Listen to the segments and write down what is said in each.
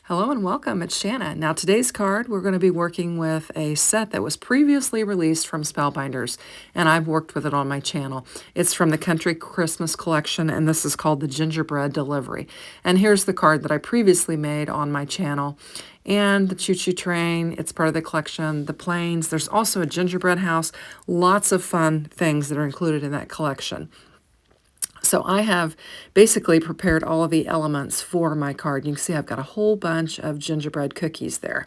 Hello and welcome, it's Shanna. Now today's card, we're going to be working with a set that was previously released from Spellbinders, and I've worked with it on my channel. It's from the Country Christmas collection, and this is called the Gingerbread Delivery. And here's the card that I previously made on my channel. And the choo-choo train, it's part of the collection, the planes. There's also a gingerbread house, lots of fun things that are included in that collection. So I have basically prepared all of the elements for my card. You can see I've got a whole bunch of gingerbread cookies there.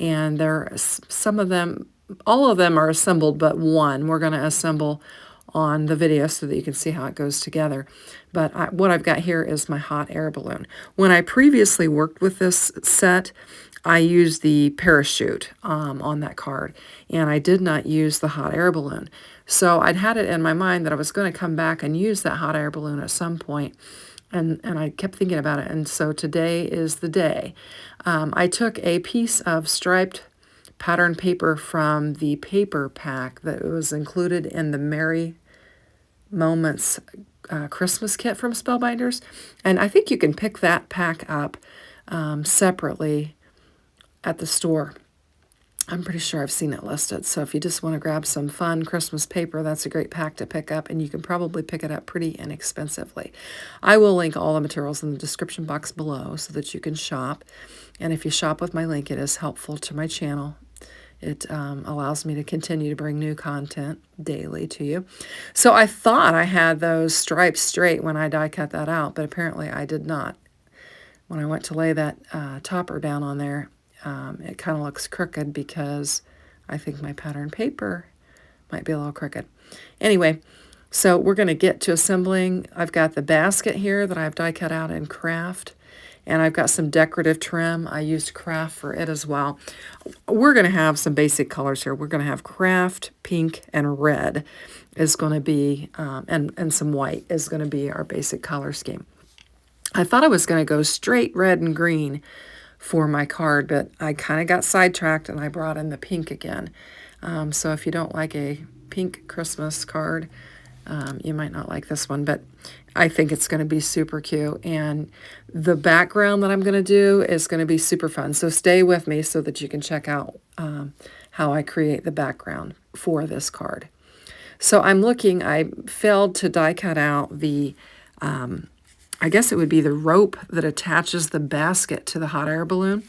And some of them, all of them are assembled, but one we're going to assemble on the video so that you can see how it goes together. But what I've got here is my hot air balloon. When I previously worked with this set, I used the parachute on that card, and I did not use the hot air balloon. So I'd had it in my mind that I was going to come back and use that hot air balloon at some point, and I kept thinking about it, and so today is the day. I took a piece of striped pattern paper from the paper pack that was included in the Merry Moments Christmas kit from Spellbinders, and I think you can pick that pack up separately at the store. I'm pretty sure I've seen it listed. So if you just want to grab some fun Christmas paper, that's a great pack to pick up, and you can probably pick it up pretty inexpensively. I will link all the materials in the description box below so that you can shop. And if you shop with my link, it is helpful to my channel. It allows me to continue to bring new content daily to you. So I thought I had those stripes straight when I die cut that out, but apparently I did not. When I went to lay that topper down on there, it kind of looks crooked because I think my pattern paper might be a little crooked. Anyway, so we're going to get to assembling. I've got the basket here that I've die cut out in craft, and I've got some decorative trim. I used craft for it as well. We're going to have some basic colors here. We're going to have craft, pink, and red is going to be, and some white is going to be our basic color scheme. I thought I was going to go straight red and green for my card, but I kind of got sidetracked and I brought in the pink again. So if you don't like a pink Christmas card, you might not like this one, but I think it's going to be super cute. And the background that I'm going to do is going to be super fun. So stay with me so that you can check out how I create the background for this card. So I failed to die cut out the I guess it would be the rope that attaches the basket to the hot air balloon.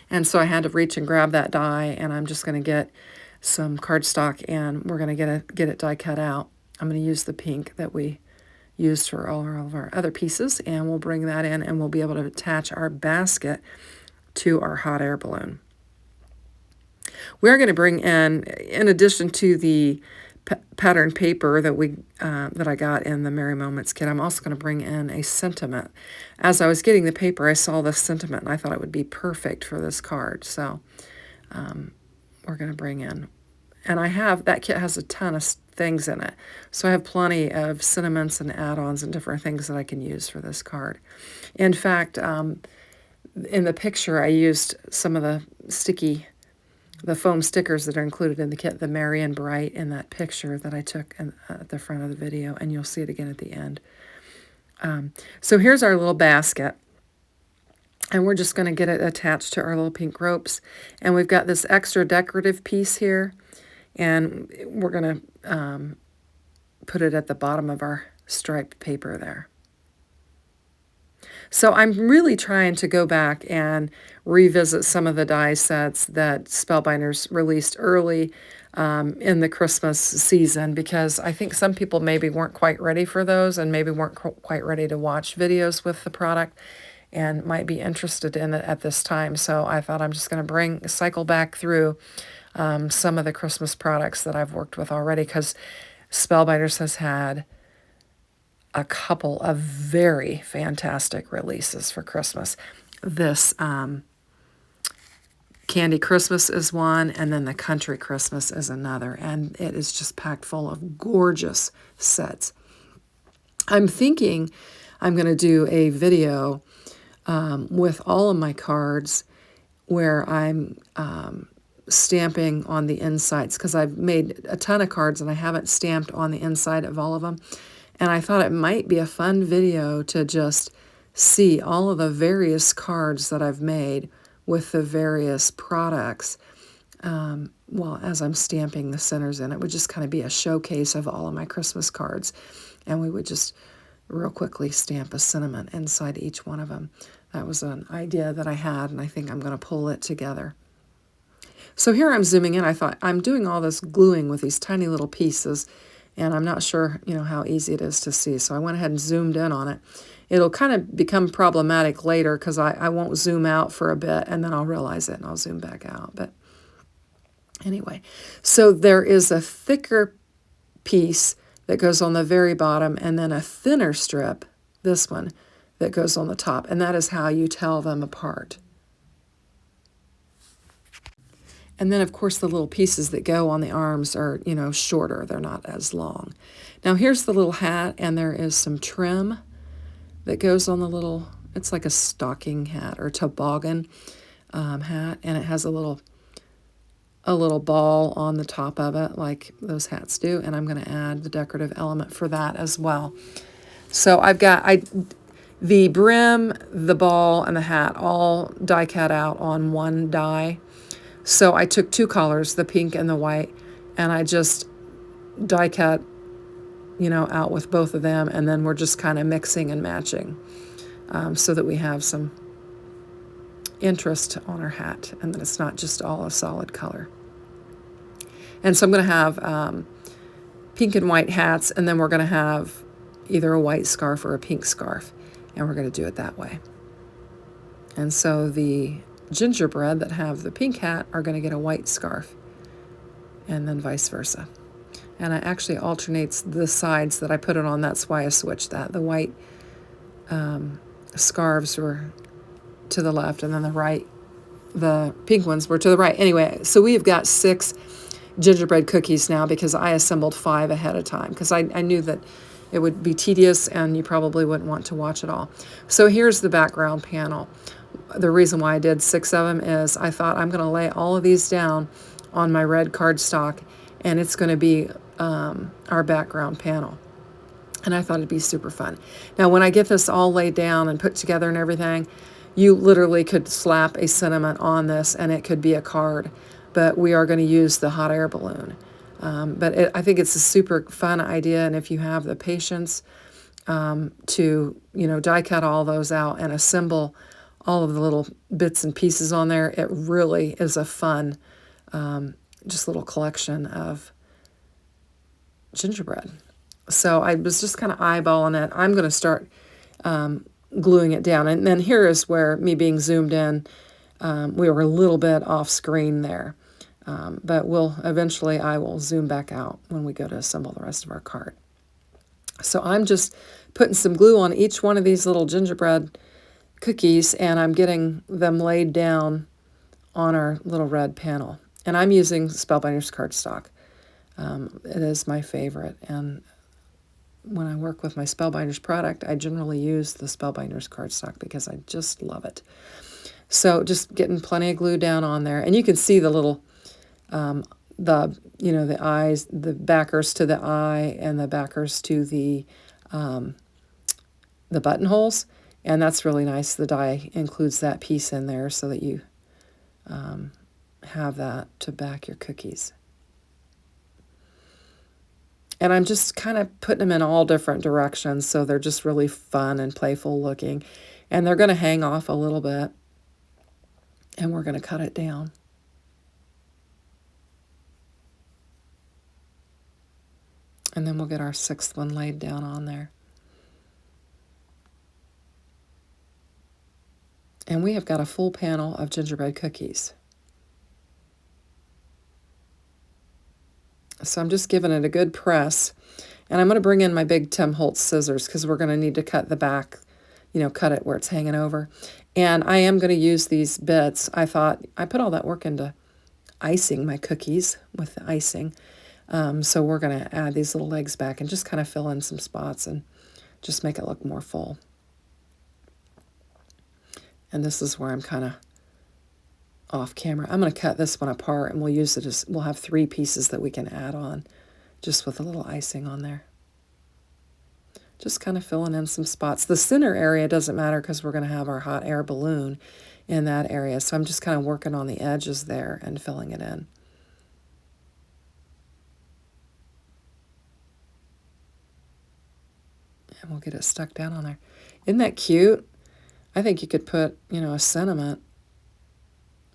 And so I had to reach and grab that die, and I'm just going to get some cardstock, and we're going to get it die cut out. I'm going to use the pink that we used for all of our other pieces, and we'll bring that in, and we'll be able to attach our basket to our hot air balloon. We're going to bring in addition to the pattern paper that I got in the Merry Moments kit, I'm also going to bring in a sentiment. As I was getting the paper, I saw this sentiment, and I thought it would be perfect for this card. So we're going to bring in, and that kit has a ton of things in it. So I have plenty of sentiments and add-ons and different things that I can use for this card. In fact, in the picture, I used some of the foam stickers that are included in the kit, the Merry and Bright, in that picture that I took at the front of the video, and you'll see it again at the end. So here's our little basket, and we're just going to get it attached to our little pink ropes. And we've got this extra decorative piece here, and we're going to put it at the bottom of our striped paper there. So I'm really trying to go back and revisit some of the die sets that Spellbinders released early in the Christmas season, because I think some people maybe weren't quite ready for those and maybe weren't quite ready to watch videos with the product and might be interested in it at this time. So I thought I'm just going to cycle back through some of the Christmas products that I've worked with already, because Spellbinders has had a couple of very fantastic releases for Christmas. This Candy Christmas is one, and then the Country Christmas is another, and it is just packed full of gorgeous sets. I'm thinking I'm going to do a video with all of my cards where I'm stamping on the insides, because I've made a ton of cards and I haven't stamped on the inside of all of them. And I thought it might be a fun video to just see all of the various cards that I've made with the various products. Well, as I'm stamping the centers in, it would just kind of be a showcase of all of my Christmas cards. And we would just real quickly stamp a sentiment inside each one of them. That was an idea that I had, and I think I'm going to pull it together. So here I'm zooming in. I thought I'm doing all this gluing with these tiny little pieces, and I'm not sure, how easy it is to see. So I went ahead and zoomed in on it. It'll kind of become problematic later because I won't zoom out for a bit, and then I'll realize it, and I'll zoom back out. But anyway, so there is a thicker piece that goes on the very bottom, and then a thinner strip, this one, that goes on the top, and that is how you tell them apart. And then, of course, the little pieces that go on the arms are, shorter. They're not as long. Now, here's the little hat, and there is some trim that goes on the little, it's like a stocking hat or toboggan hat, and it has a little ball on the top of it like those hats do, and I'm going to add the decorative element for that as well. So I've got the brim, the ball, and the hat all die cut out on one die. So I took two colors, the pink and the white, and I just die cut, out with both of them, and then we're just kind of mixing and matching so that we have some interest on our hat, and that it's not just all a solid color. And so I'm going to have pink and white hats, and then we're going to have either a white scarf or a pink scarf, and we're going to do it that way. And so the gingerbread that have the pink hat are going to get a white scarf, and then vice versa. And it actually alternates the sides that I put it on. That's why I switched that. The white scarves were to the left, and then the pink ones were to the right. Anyway, so we've got 6 gingerbread cookies now because I assembled 5 ahead of time because I knew that it would be tedious and you probably wouldn't want to watch it all. So here's the background panel. The reason why I did 6 of them is I thought I'm going to lay all of these down on my red cardstock, and it's going to be our background panel. And I thought it'd be super fun. Now, when I get this all laid down and put together and everything, you literally could slap a sentiment on this and it could be a card. But we are going to use the hot air balloon. I think it's a super fun idea, and if you have the patience to, die cut all those out and assemble all of the little bits and pieces on there, it really is a fun, just little collection of gingerbread. So I was just kind of eyeballing it. I'm going to start gluing it down. And then here is where me being zoomed in, we were a little bit off screen there. But I will zoom back out when we go to assemble the rest of our card. So I'm just putting some glue on each one of these little gingerbread cookies, and I'm getting them laid down on our little red panel. And I'm using Spellbinders cardstock. It is my favorite, and when I work with my Spellbinders product, I generally use the Spellbinders cardstock because I just love it. So just getting plenty of glue down on there, and you can see the little the eyes, the backers to the eye, and the backers to the buttonholes, and that's really nice. The die includes that piece in there so that you have that to back your cookies. And I'm just kind of putting them in all different directions, so they're just really fun and playful looking, and they're going to hang off a little bit, and we're going to cut it down. And then we'll get our 6th one laid down on there. And we have got a full panel of gingerbread cookies. So I'm just giving it a good press. And I'm going to bring in my big Tim Holtz scissors because we're going to need to cut the back, cut it where it's hanging over. And I am going to use these bits. I thought I put all that work into icing my cookies with the icing. So we're going to add these little legs back and just kind of fill in some spots and just make it look more full. And this is where I'm kind of off camera. I'm going to cut this one apart, and we'll have 3 pieces that we can add on just with a little icing on there. Just kind of filling in some spots. The center area doesn't matter because we're going to have our hot air balloon in that area. So I'm just kind of working on the edges there and filling it in. And we'll get it stuck down on there. Isn't that cute? I think you could put, a sentiment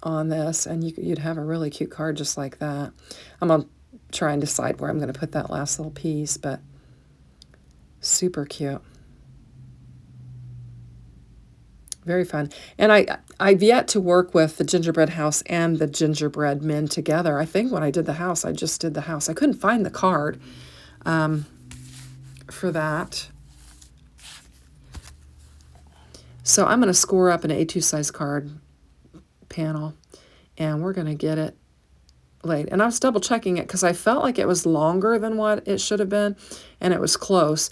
on this and you'd have a really cute card just like that. I'm going to try and decide where I'm going to put that last little piece, but super cute. Very fun. And I've yet to work with the gingerbread house and the gingerbread men together. I think when I did the house, I just did the house. I couldn't find the card for that. So I'm going to score up an A2 size card panel, and we're going to get it laid. And I was double checking it because I felt like it was longer than what it should have been, and it was close.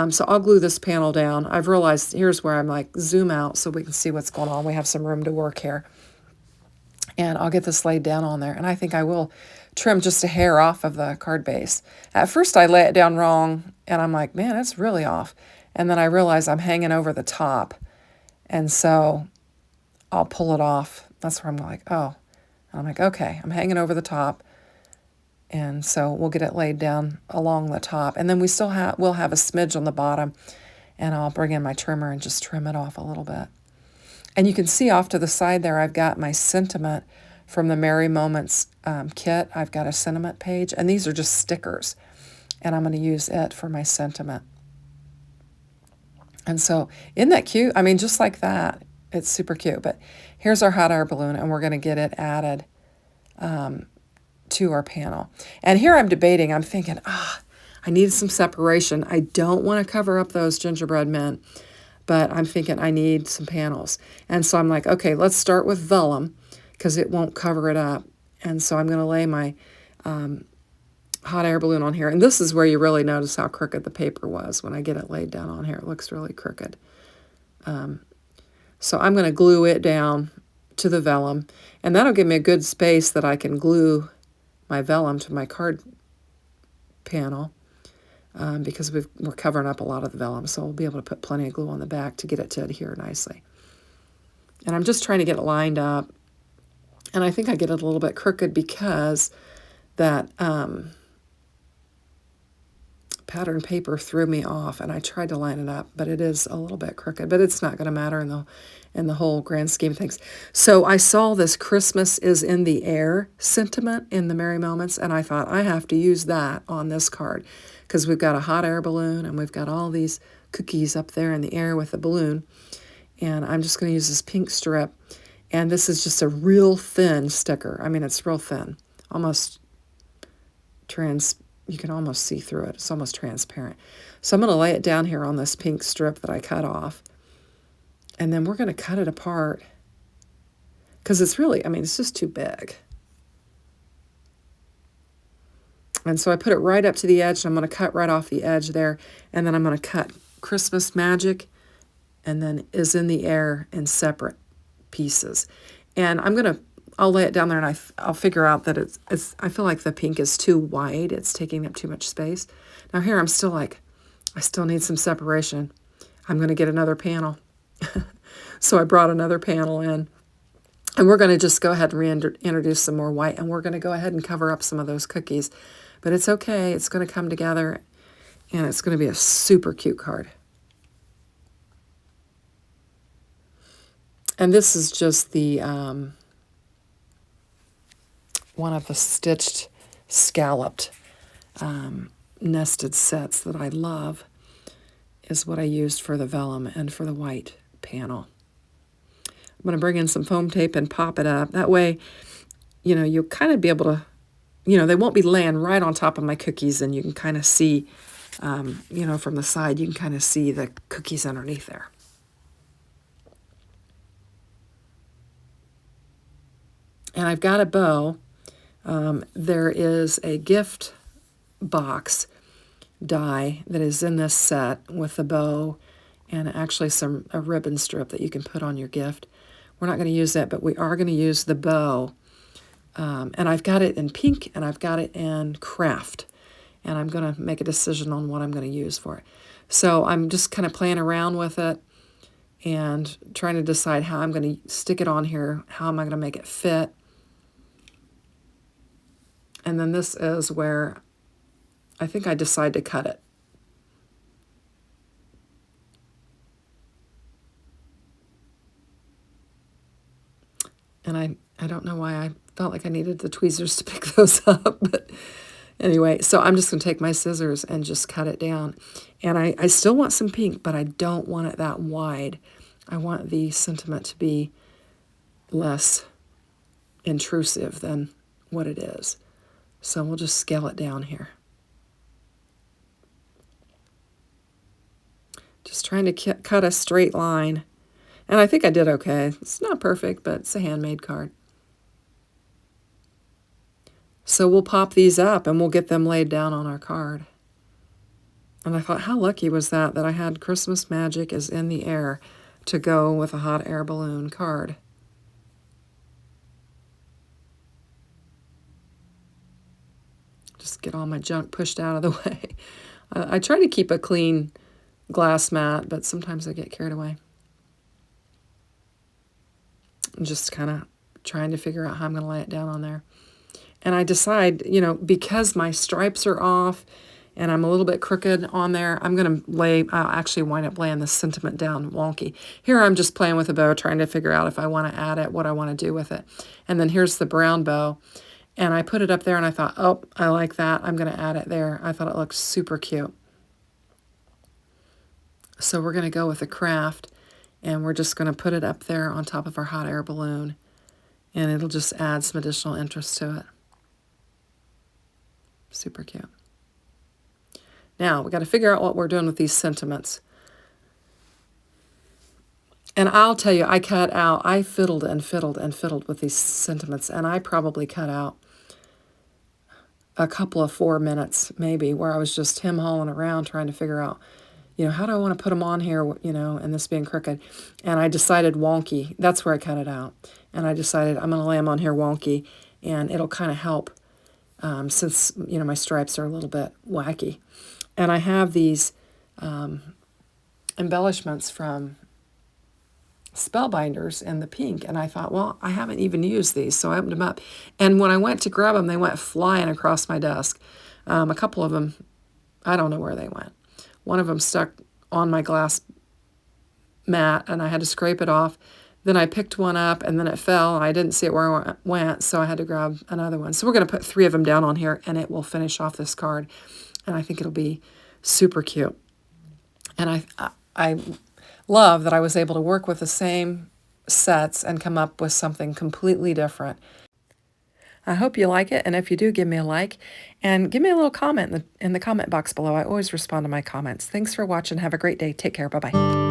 So I'll glue this panel down. I've realized here's where I'm like zoom out so we can see what's going on. We have some room to work here. And I'll get this laid down on there. And I think I will trim just a hair off of the card base. At first I lay it down wrong, and I'm like, man, it's really off. And then I realize I'm hanging over the top. And so I'll pull it off. That's where I'm like, oh. And I'm like, okay, I'm hanging over the top. And so we'll get it laid down along the top. And then we'll have a smidge on the bottom. And I'll bring in my trimmer and just trim it off a little bit. And you can see off to the side there, I've got my sentiment from the Merry Moments kit. I've got a sentiment page. And these are just stickers. And I'm going to use it for my sentiment. And so, isn't that cute? I mean, just like that. It's super cute. But here's our hot air balloon, and we're going to get it added to our panel. And here I'm debating. I'm thinking, I need some separation. I don't want to cover up those gingerbread men, but I'm thinking I need some panels. And so I'm like, okay, let's start with vellum because it won't cover it up. And so I'm going to lay my hot air balloon on here. And this is where you really notice how crooked the paper was when I get it laid down on here. It looks really crooked. So I'm going to glue it down to the vellum, and that'll give me a good space that I can glue my vellum to my card panel because we're covering up a lot of the vellum, so we'll be able to put plenty of glue on the back to get it to adhere nicely. And I'm just trying to get it lined up, and I think I get it a little bit crooked because that pattern paper threw me off, and I tried to line it up, but it is a little bit crooked, but it's not going to matter in the whole grand scheme of things. So I saw this Christmas is in the air sentiment in the Merry Moments, and I thought I have to use that on this card because we've got a hot air balloon and we've got all these cookies up there in the air with the balloon, and I'm just going to use this pink strip, and this is just a real thin sticker. I mean, it's real thin, almost you can almost see through it. It's almost transparent. So I'm going to lay it down here on this pink strip that I cut off. And then we're going to cut it apart because it's really, it's just too big. And so I put it right up to the edge, and I'm going to cut right off the edge there. And then I'm going to cut Christmas Magic and then is in the air in separate pieces. And I'll lay it down there, and I'll figure out that I feel like the pink is too wide. It's taking up too much space. Now here I'm still like, I still need some separation. I'm going to get another panel. So I brought another panel in, and we're going to just go ahead and reintroduce some more white, and we're going to go ahead and cover up some of those cookies. But it's okay. It's going to come together, and it's going to be a super cute card. And this is just the one of the stitched, scalloped, nested sets that I love is what I used for the vellum and for the white panel. I'm going to bring in some foam tape and pop it up. That way, you'll kind of be able to, they won't be laying right on top of my cookies, and you can kind of see, from the side, you can kind of see the cookies underneath there. And I've got a bow. There is a gift box die that is in this set with the bow and actually a ribbon strip that you can put on your gift. We're not going to use that, but we are going to use the bow. And I've got it in pink, and I've got it in craft. and I'm going to make a decision on what I'm going to use for it. So I'm just kind of playing around with it and trying to decide how I'm going to stick it on here, how am I going to make it fit. And then this is where I think I decide to cut it. And I don't know why I felt like I needed the tweezers to pick those up, but anyway, so I'm just going to take my scissors and just cut it down. And I still want some pink, but I don't want it that wide. I want the sentiment to be less intrusive than what it is. So we'll just scale it down here. Just trying to cut a straight line. And I think I did okay. It's not perfect, but it's a handmade card. So we'll pop these up and we'll get them laid down on our card. And I thought, how lucky was that I had Christmas Magic is in the air to go with a hot air balloon card. Just get all my junk pushed out of the way. I try to keep a clean glass mat, but sometimes I get carried away. I'm just kind of trying to figure out how I'm going to lay it down on there. And I decide, you know, because my stripes are off and I'm a little bit crooked on there, I'm going to I'll actually wind up laying the sentiment down wonky. Here I'm just playing with a bow, trying to figure out if I want to add it, what I want to do with it. And then here's the brown bow. And I put it up there and I thought, oh, I like that. I'm going to add it there. I thought it looked super cute. So we're going to go with the craft and we're just going to put it up there on top of our hot air balloon. And it'll just add some additional interest to it. Super cute. Now, we got to figure out what we're doing with these sentiments. And I'll tell you, I fiddled and fiddled and fiddled with these sentiments, and I probably cut out a couple of 4 minutes, maybe, where I was just him-hauling around trying to figure out, you know, how do I want to put them on here, you know, and this being crooked. And I decided wonky. That's where I cut it out. And I decided I'm going to lay them on here wonky, and it'll kind of help since, you know, my stripes are a little bit wacky. And I have these embellishments from Spellbinders in the pink, and I thought, well, I haven't even used these, so I opened them up. And when I went to grab them, they went flying across my desk. A couple of them, I don't know where they went. One of them stuck on my glass mat, and I had to scrape it off. Then I picked one up, and then it fell, and I didn't see it where it went, so I had to grab another one. So we're going to put 3 of them down on here, and it will finish off this card. And I think it'll be super cute. And I love that I was able to work with the same sets and come up with something completely different. I hope you like it, and if you do, give me a like, and give me a little comment in the comment box below. I always respond to my comments. Thanks for watching. Have a great day. Take care. Bye-bye.